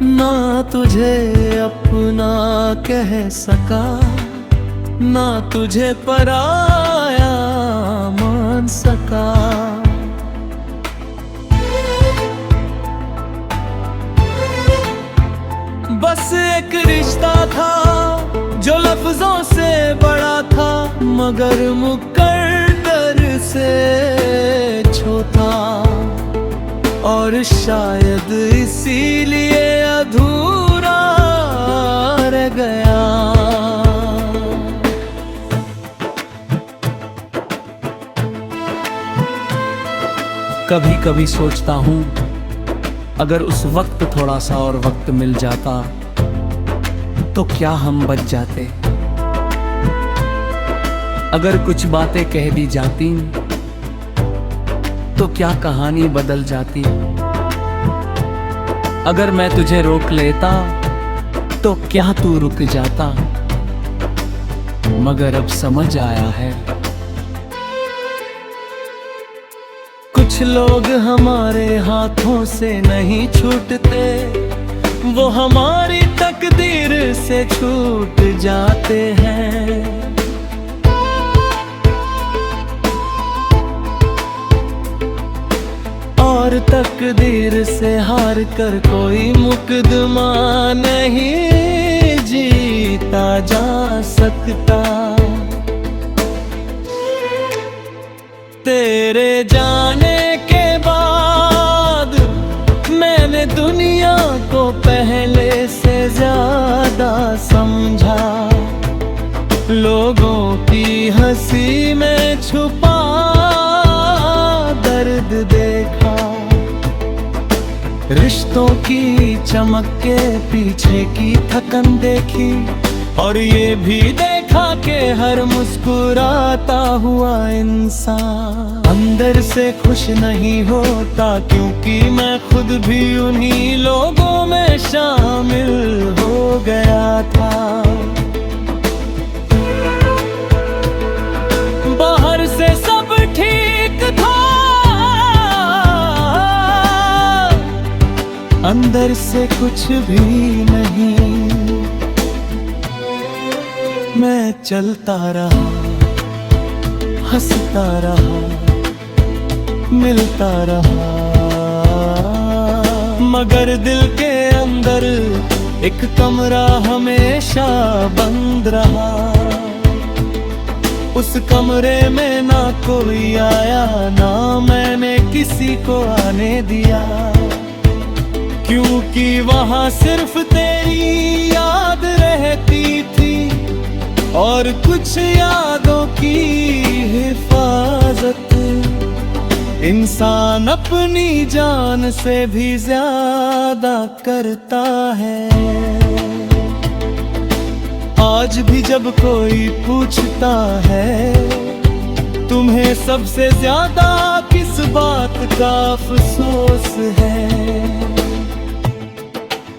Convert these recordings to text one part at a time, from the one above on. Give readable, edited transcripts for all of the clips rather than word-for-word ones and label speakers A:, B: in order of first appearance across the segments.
A: ना तुझे अपना कह सका, ना तुझे पराया मान सका। बस एक रिश्ता था जो लफ्जों से बड़ा था, मगर मुकद्दर से छोटा, और शायद इसीलिए अधूरा रह गया। कभी कभी सोचता हूँ, अगर उस वक्त थोड़ा सा और वक्त मिल जाता तो क्या हम बच जाते। अगर कुछ बातें कह दी जाती तो क्या कहानी बदल जाती। अगर मैं तुझे रोक लेता तो क्या तू रुक जाता। मगर अब समझ आया है, कुछ लोग हमारे हाथों से नहीं छूटते, वो हमारी तकदीर से छूट जाते हैं। और तकदीर से हार कर कोई मुकदमा नहीं जीता जा सकता। तेरे जाने के बाद मैंने दुनिया को पहले से ज्यादा समझा, लोगों की हंसी में छुपा दर्द देखा, रिश्तों की चमक के पीछे की थकन देखी, और ये भी देखा कि हर मुस्कुराता हुआ इंसान अंदर से खुश नहीं होता, क्योंकि मैं खुद भी उन्हीं लोगों में शामिल हो गया था। बाहर से सब ठीक था, अंदर से कुछ भी नहीं। मैं चलता रहा, हंसता रहा, मिलता रहा, मगर दिल के अंदर एक कमरा हमेशा बंद रहा। उस कमरे में ना कोई आया, ना मैंने किसी को आने दिया, क्योंकि वहां सिर्फ तेरी याद रहती थी, और कुछ यादों की हिफाजत इंसान अपनी जान से भी ज्यादा करता है। आज भी जब कोई पूछता है तुम्हें सबसे ज्यादा किस बात का अफसोस है,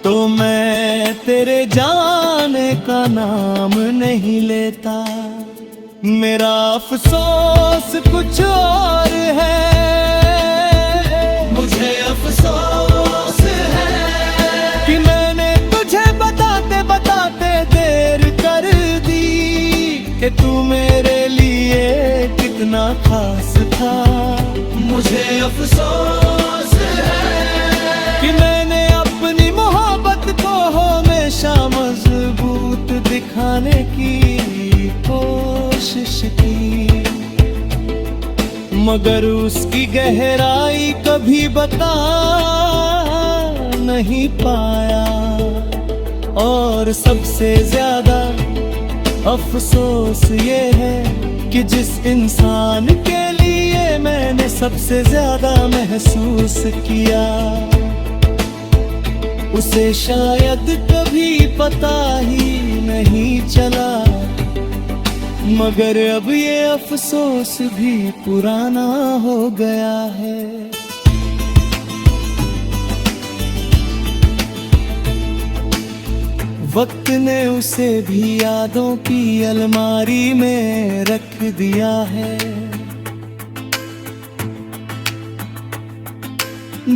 A: तो मैं तेरे जाने का नाम नहीं लेता। मेरा अफसोस कुछ और है, मुझे अफसोस है कि मैंने तुझे बताते बताते देर कर दी, कि तू मेरे लिए कितना खास था। मुझे अफसोस है कि मैंने अपनी मोहब्बत को हमेशा मजबूत दिखाने की कोशिश की, मगर उसकी गहराई कभी बता नहीं पाया। और सबसे ज्यादा अफसोस ये है कि जिस इंसान के लिए मैंने सबसे ज्यादा महसूस किया, उसे शायद कभी पता ही नहीं चला, मगर अब ये अफसोस भी पुराना हो गया है। वक्त ने उसे भी यादों की अलमारी में रख दिया है,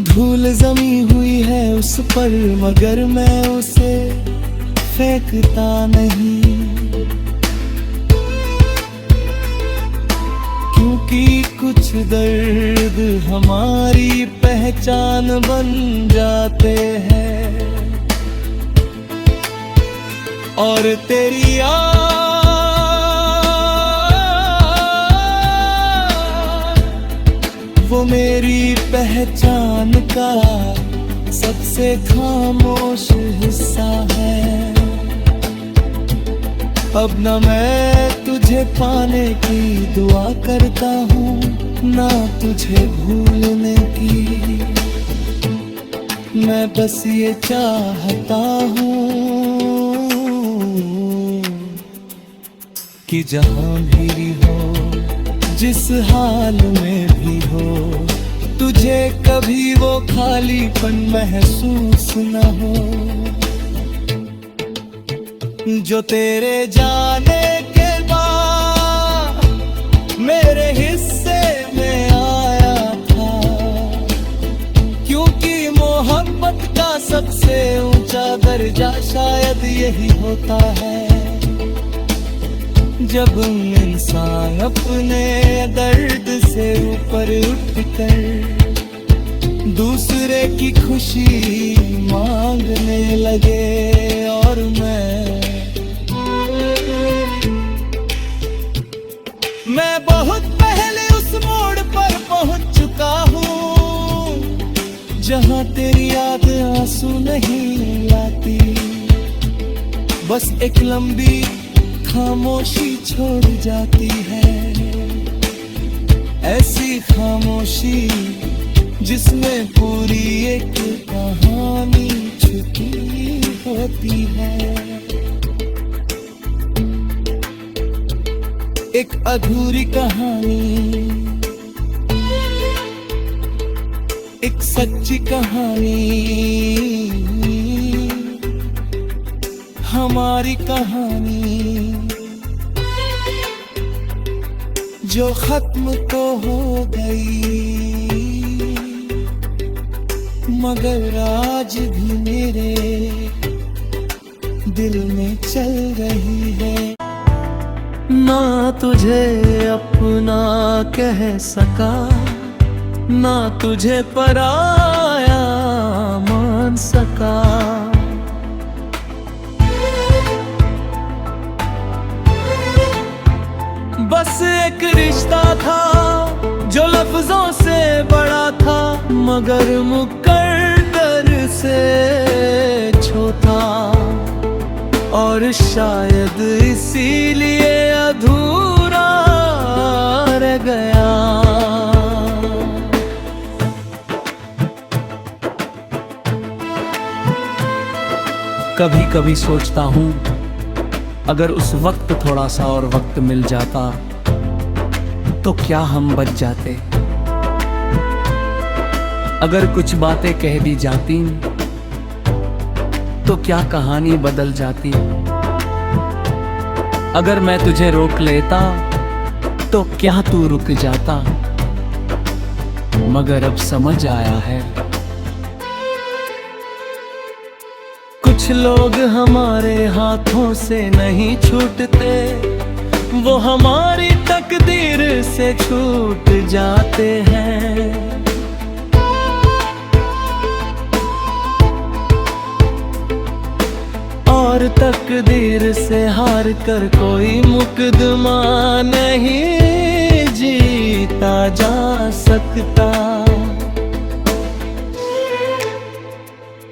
A: धूल जमी हुई है उस पर मगर मैं उसे फेंकता नहीं, क्योंकि कुछ दर्द हमारी पहचान बन जाते हैं। और तेरी याद वो मेरी पहचान का सबसे खामोश हिस्सा है। अब न मैं तुझे पाने की दुआ करता हूँ, ना तुझे भूलने की। मैं बस ये चाहता हूँ कि जहाँ भी हो, जिस हाल में भी हो, तुझे कभी वो खालीपन महसूस न हो जो तेरे जाने के बाद मेरे हिस्से में आया था। क्योंकि मोहब्बत का सबसे ऊंचा दर्जा शायद यही होता है, जब इंसान अपने दर्द से ऊपर उठकर दूसरे की खुशी मांगने लगे। और मैं बहुत पहले उस मोड़ पर पहुंच चुका हूँ जहाँ तेरी याद आंसू नहीं लाती, बस एक लंबी खामोशी छोड़ जाती है। ऐसी खामोशी जिसमें पूरी एक कहानी छुपी होती है। एक अधूरी कहानी, एक सच्ची कहानी, हमारी कहानी जो खत्म तो हो गई, मगर आज भी मेरे दिल में चल रही है। ना तुझे अपना कह सका, ना तुझे पराया मान सका। बस एक रिश्ता था जो लफ्जों से बड़ा था, मगर मुकद्दर से छोटा। और शायद इसीलिए अधूरा रह गया। कभी कभी सोचता हूँ अगर उस वक्त थोड़ा सा और वक्त मिल जाता तो क्या हम बच जाते। अगर कुछ बातें कह दी जाती तो क्या कहानी बदल जाती। अगर मैं तुझे रोक लेता तो क्या तू रुक जाता। मगर अब समझ आया है कुछ लोग हमारे हाथों से नहीं छूटते, वो हमारी तकदीर से छूट जाते हैं। और तकदीर से हार कर कोई मुकदमा नहीं जीता जा सकता।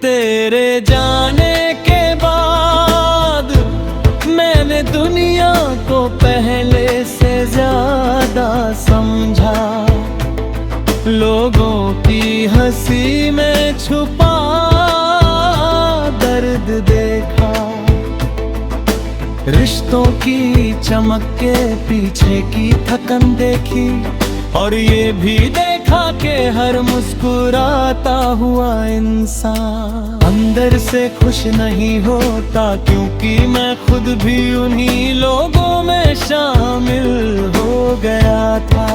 A: तेरे जाने के बाद मैंने दुनिया को पहले से ज्यादा समझा। लोगों की हंसी में छुपा दर्द देखा। रिश्तों की चमक के पीछे की थकन देखी, और ये भी देखा कि हर मुस्कुराता हुआ इंसान अंदर से खुश नहीं होता, क्योंकि मैं खुद भी उन्हीं लोगों में शामिल हो गया था।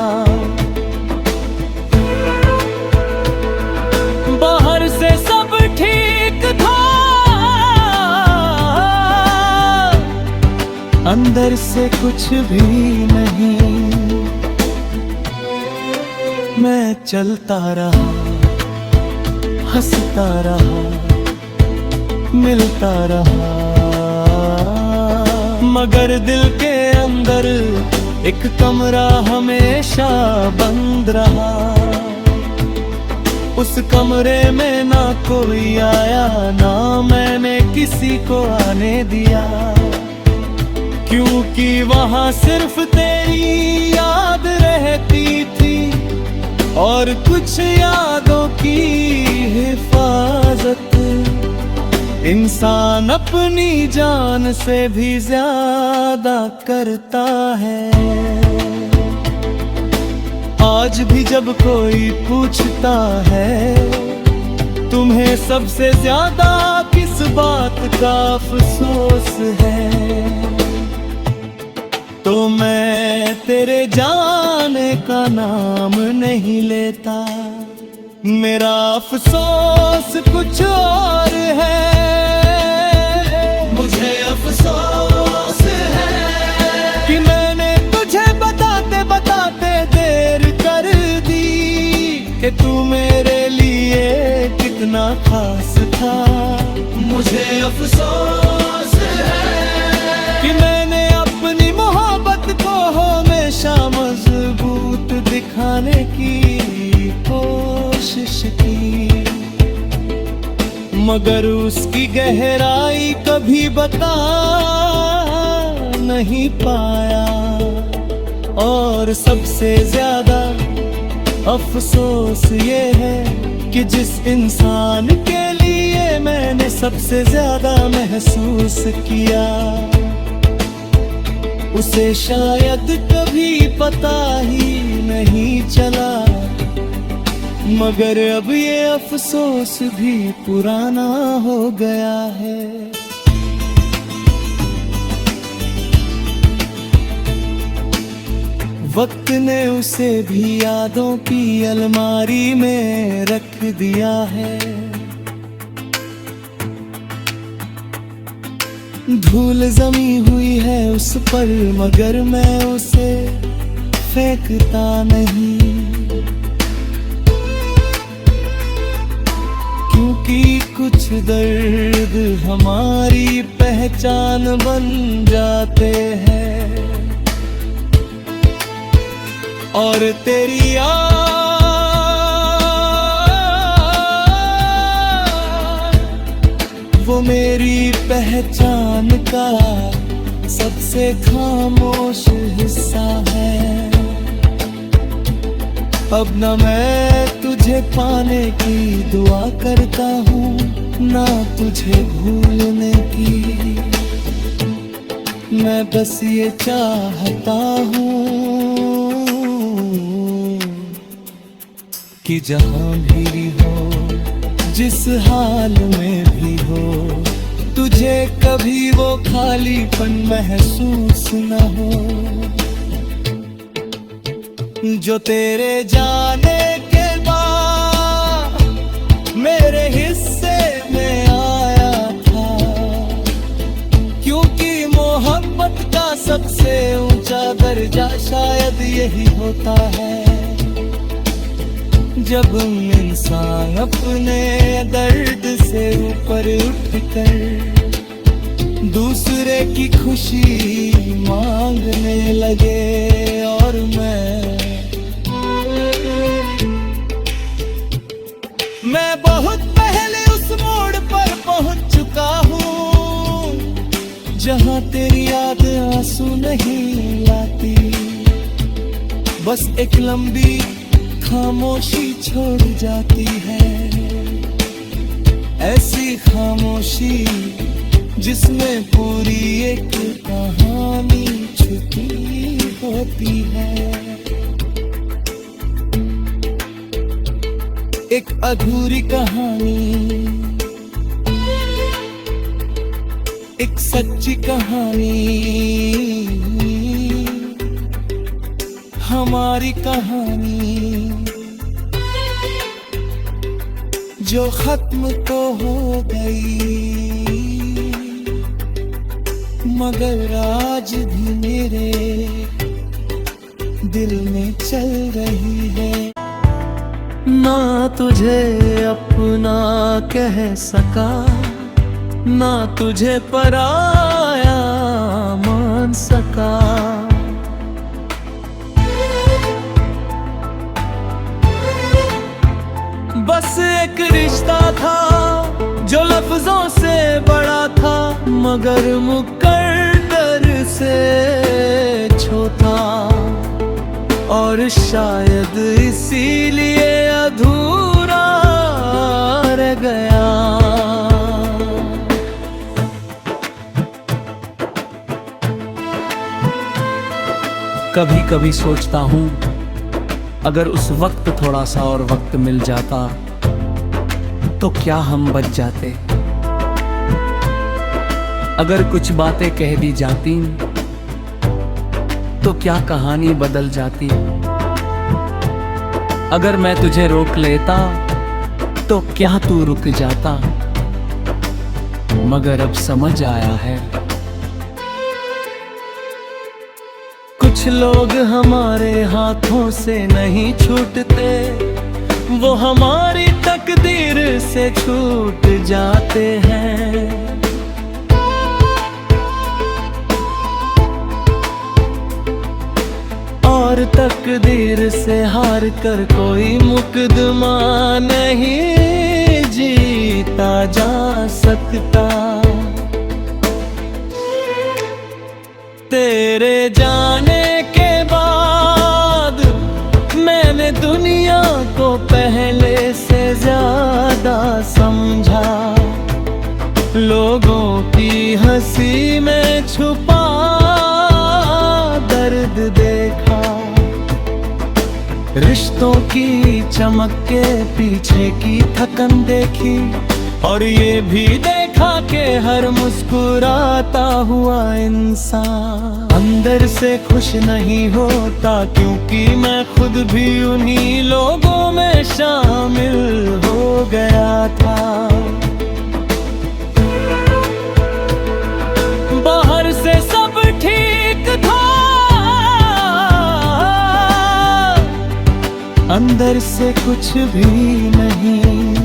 A: अंदर से कुछ भी नहीं। मैं चलता रहा, हंसता रहा, मिलता रहा, मगर दिल के अंदर एक कमरा हमेशा बंद रहा। उस कमरे में ना कोई आया, ना मैंने किसी को आने दिया, क्योंकि वहां सिर्फ तेरी याद रहती थी और कुछ यादों की हिफाजत इंसान अपनी जान से भी ज्यादा करता है। आज भी जब कोई पूछता है तुम्हें सबसे ज्यादा किस बात का अफसोस है, तो मैं तेरे जाने का नाम नहीं लेता। मेरा अफसोस कुछ और है। मुझे अफसोस है कि मैंने तुझे बताते बताते देर कर दी कि तू मेरे लिए कितना खास था। मुझे अफसोस है कि मैंने अपनी मोहब्बत को हमेशा मजबूत दिखाने की कोशिश की, मगर उसकी गहराई कभी बता नहीं पाया। और सबसे ज्यादा अफसोस ये है कि जिस इंसान के लिए मैंने सबसे ज्यादा महसूस किया, उसे शायद कभी पता ही नहीं चला। मगर अब ये अफसोस भी पुराना हो गया है। वक्त ने उसे भी यादों की अलमारी में रख दिया है। धूल जमी हुई है उस पर, मगर मैं उसे फेंकता नहीं, क्योंकि कुछ दर्द हमारी पहचान बन जाते हैं। और तेरी याद वो मेरी पहचान का सबसे खामोश हिस्सा है। अब न मैं तुझे पाने की दुआ करता हूँ, ना तुझे भूलने की। मैं बस ये चाहता हूँ कि जहाँ भी हो, जिस हाल में भी हो, तुझे कभी वो खालीपन महसूस न हो जो तेरे जाने के बाद मेरे हिस्से में आया था। क्योंकि मोहब्बत का सबसे ऊंचा दर्जा शायद यही होता है, जब इंसान अपने दर्द से ऊपर उठकर दूसरे की खुशी मांगने लगे। और मैं बहुत पहले उस मोड़ पर पहुंच चुका हूँ जहाँ तेरी याद आंसू नहीं लाती, बस एक लंबी खामोशी छोड़ जाती है। ऐसी खामोशी जिसमें पूरी एक कहानी छुपी होती है। एक अधूरी कहानी, एक सच्ची कहानी, हमारी कहानी जो खत्म तो हो गई मगर आज भी मेरे दिल में चल रही है। ना तुझे अपना कह सका, ना तुझे पराया मान सका। बस एक रिश्ता था जो लफ्जों से बड़ा था, मगर मुकद्दर से छोटा, और शायद इसीलिए अधूरा रह गया। कभी कभी सोचता हूँ, अगर उस वक्त थोड़ा सा और वक्त मिल जाता तो क्या हम बच जाते। अगर कुछ बातें कह दी जाती तो क्या कहानी बदल जाती। अगर मैं तुझे रोक लेता तो क्या तू रुक जाता। मगर अब समझ आया है, कुछ लोग हमारे हाथों से नहीं छूटते, वो हमारी तकदीर से छूट जाते हैं। और तकदीर से हार कर कोई मुकदमा नहीं जीता जा सकता। तेरे जाने के बाद मैंने दुनिया को पहले से ज्यादा समझा, लोगों की हंसी में छुपा दर्द देखा। रिश्तों की चमक के पीछे की थकन देखी, और ये भी देखा कि हर मुस्कुराता हुआ इंसान अंदर से खुश नहीं होता, क्योंकि मैं खुद भी उन्हीं लोगों में शामिल हो गया था। बाहर से सब ठीक था, अंदर से कुछ भी नहीं।